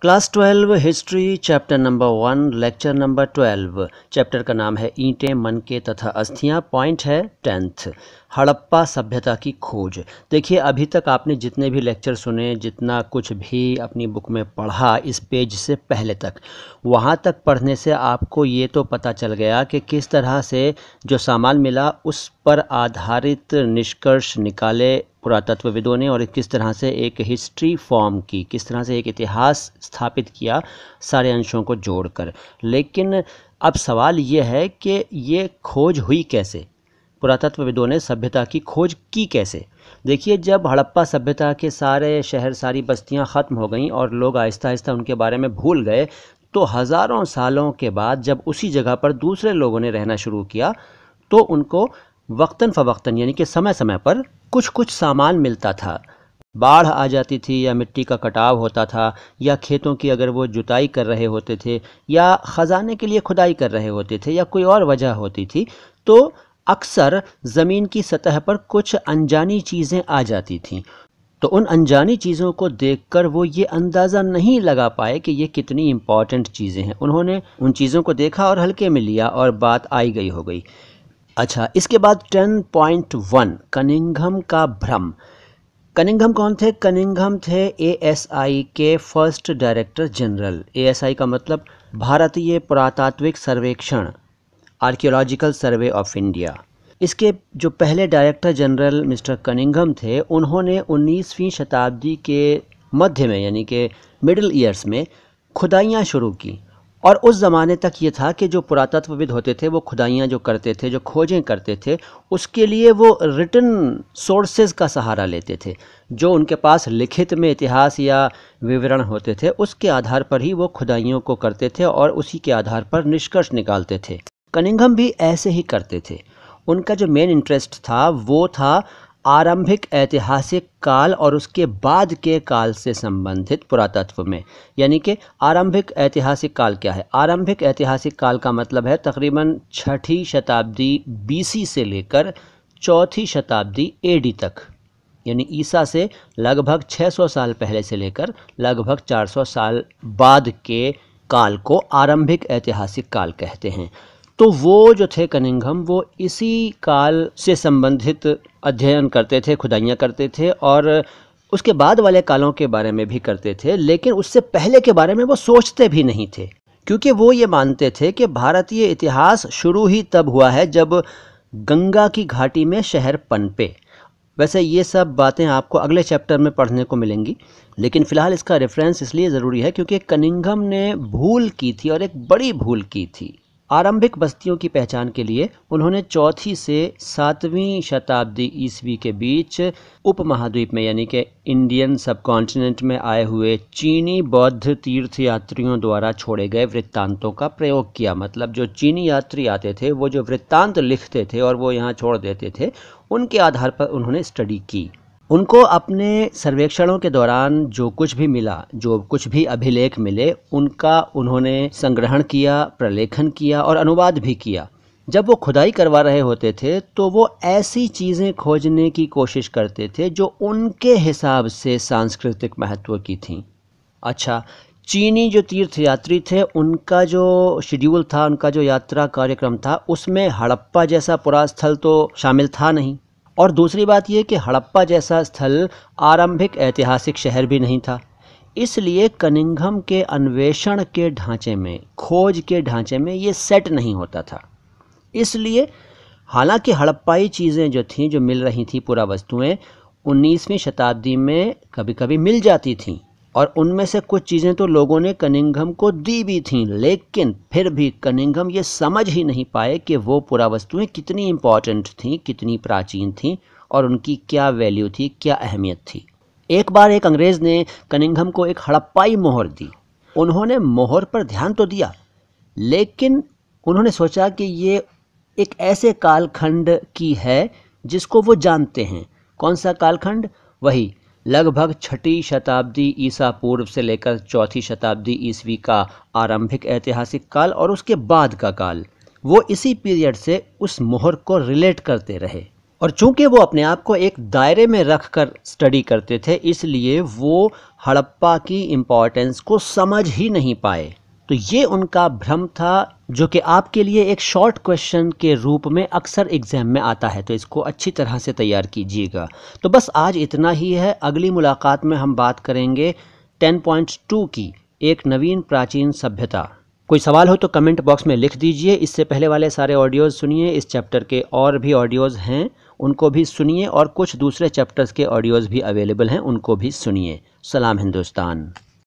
Class 12 history chapter number 1 lecture number 12। Chapter का नाम है ईंटें, मनके तथा अस्थियां। पॉइंट है 10th, हड़प्पा सभ्यता की खोज। देखिए, अभी तक आपने जितने भी लेक्चर सुने, जितना कुछ भी अपनी बुक में पढ़ा इस पेज से पहले तक, वहाँ तक पढ़ने से आपको ये तो पता चल गया कि किस तरह से जो सामान मिला उस पर आधारित निष्कर्ष निकाले पुरातत्वविदों ने और किस तरह से एक हिस्ट्री फॉर्म की, किस तरह से एक इतिहास स्थापित किया सारे अंशों को जोड़कर। लेकिन अब सवाल ये है कि ये खोज हुई कैसे, पुरातत्वविदों ने सभ्यता की खोज की कैसे। देखिए, जब हड़प्पा सभ्यता के सारे शहर, सारी बस्तियां ख़त्म हो गईं और लोग आहिस्ता आहिस्ता उनके बारे में भूल गए, तो हज़ारों सालों के बाद जब उसी जगह पर दूसरे लोगों ने रहना शुरू किया तो उनको वक्तन फ़वक्तन यानी कि समय समय पर कुछ कुछ सामान मिलता था। बाढ़ आ जाती थी या मिट्टी का कटाव होता था या खेतों की अगर वो जुताई कर रहे होते थे या ख़जाने के लिए खुदाई कर रहे होते थे या कोई और वजह होती थी, तो अक्सर ज़मीन की सतह पर कुछ अनजानी चीज़ें आ जाती थीं। तो उन अनजानी चीज़ों को देखकर वो ये अंदाज़ा नहीं लगा पाए कि ये कितनी इम्पॉर्टेंट चीज़ें हैं। उन्होंने उन चीज़ों को देखा और हल्के में लिया और बात आई गई हो गई। अच्छा, इसके बाद 10.1 कनिंघम का भ्रम। कनिंघम कौन थे? कनिंघम थे एएसआई के फर्स्ट डायरेक्टर जनरल। एएसआई का मतलब भारतीय पुरातात्विक सर्वेक्षण, आर्कियोलॉजिकल सर्वे ऑफ इंडिया। इसके जो पहले डायरेक्टर जनरल मिस्टर कनिंघम थे, उन्होंने 19वीं शताब्दी के मध्य में यानी कि मिडिल ईयर्स में खुदाइयाँ शुरू की। और उस ज़माने तक ये था कि जो पुरातत्वविद होते थे वो खुदाइयाँ जो करते थे, जो खोजें करते थे, उसके लिए वो रिटन सोर्सेज का सहारा लेते थे। जो उनके पास लिखित में इतिहास या विवरण होते थे उसके आधार पर ही वो खुदाइयों को करते थे और उसी के आधार पर निष्कर्ष निकालते थे। कनिंघम भी ऐसे ही करते थे। उनका जो मेन इंटरेस्ट था वो था आरंभिक ऐतिहासिक काल और उसके बाद के काल से संबंधित पुरातत्व में। यानी कि आरंभिक ऐतिहासिक काल क्या है? आरंभिक ऐतिहासिक काल का मतलब है तकरीबन 6ठी शताब्दी बीसी से लेकर 4थी शताब्दी एडी तक, यानी ईसा से लगभग 600 साल पहले से लेकर लगभग 400 साल बाद के काल को आरंभिक ऐतिहासिक काल कहते हैं। तो वो जो थे कनिंघम, वो इसी काल से संबंधित अध्ययन करते थे, खुदाइयाँ करते थे और उसके बाद वाले कालों के बारे में भी करते थे। लेकिन उससे पहले के बारे में वो सोचते भी नहीं थे, क्योंकि वो ये मानते थे कि भारतीय इतिहास शुरू ही तब हुआ है जब गंगा की घाटी में शहर पनपे। वैसे ये सब बातें आपको अगले चैप्टर में पढ़ने को मिलेंगी, लेकिन फ़िलहाल इसका रेफरेंस इसलिए ज़रूरी है क्योंकि कनिंघम ने भूल की थी और एक बड़ी भूल की थी। आरंभिक बस्तियों की पहचान के लिए उन्होंने 4ठी से 7वीं शताब्दी ईस्वी के बीच उपमहाद्वीप में यानी कि इंडियन सबकॉन्टिनेंट में आए हुए चीनी बौद्ध तीर्थयात्रियों द्वारा छोड़े गए वृत्तांतों का प्रयोग किया। मतलब जो चीनी यात्री आते थे वो जो वृत्तांत लिखते थे और वो यहाँ छोड़ देते थे, उनके आधार पर उन्होंने स्टडी की। उनको अपने सर्वेक्षणों के दौरान जो कुछ भी मिला, जो कुछ भी अभिलेख मिले, उनका उन्होंने संग्रहण किया, प्रलेखन किया और अनुवाद भी किया। जब वो खुदाई करवा रहे होते थे तो वो ऐसी चीज़ें खोजने की कोशिश करते थे जो उनके हिसाब से सांस्कृतिक महत्व की थीं। अच्छा, चीनी जो तीर्थयात्री थे उनका जो शेड्यूल था, उनका जो यात्रा कार्यक्रम था, उसमें हड़प्पा जैसा पुरास्थल तो शामिल था नहीं। और दूसरी बात यह कि हड़प्पा जैसा स्थल आरंभिक ऐतिहासिक शहर भी नहीं था। इसलिए कनिंघम के अन्वेषण के ढांचे में, खोज के ढांचे में ये सेट नहीं होता था। इसलिए हालांकि हड़प्पाई चीज़ें जो थीं, जो मिल रही थी पुरावस्तुएं, 19वीं शताब्दी में कभी कभी मिल जाती थीं और उनमें से कुछ चीज़ें तो लोगों ने कनिंघम को दी भी थीं, लेकिन फिर भी कनिंघम ये समझ ही नहीं पाए कि वो पुरावस्तुएं कितनी इम्पॉर्टेंट थीं, कितनी प्राचीन थीं और उनकी क्या वैल्यू थी, क्या अहमियत थी। एक बार एक अंग्रेज़ ने कनिंघम को एक हड़प्पाई मोहर दी। उन्होंने मोहर पर ध्यान तो दिया, लेकिन उन्होंने सोचा कि ये एक ऐसे कालखंड की है जिसको वो जानते हैं। कौन सा कालखंड? वही लगभग 6ठी शताब्दी ईसा पूर्व से लेकर 4थी शताब्दी ईस्वी का आरंभिक ऐतिहासिक काल और उसके बाद का काल। वो इसी पीरियड से उस मोहर को रिलेट करते रहे और चूंकि वो अपने आप को एक दायरे में रख कर स्टडी करते थे, इसलिए वो हड़प्पा की इम्पोर्टेंस को समझ ही नहीं पाए। तो ये उनका भ्रम था, जो कि आपके लिए एक शॉर्ट क्वेश्चन के रूप में अक्सर एग्जाम में आता है, तो इसको अच्छी तरह से तैयार कीजिएगा। तो बस आज इतना ही है। अगली मुलाकात में हम बात करेंगे 10.2 की, एक नवीन प्राचीन सभ्यता। कोई सवाल हो तो कमेंट बॉक्स में लिख दीजिए। इससे पहले वाले सारे ऑडियोज़ सुनिए, इस चैप्टर के और भी ऑडियोज़ हैं उनको भी सुनिए, और कुछ दूसरे चैप्टर्स के ऑडियोज़ भी अवेलेबल हैं उनको भी सुनिए। सलाम हिंदुस्तान।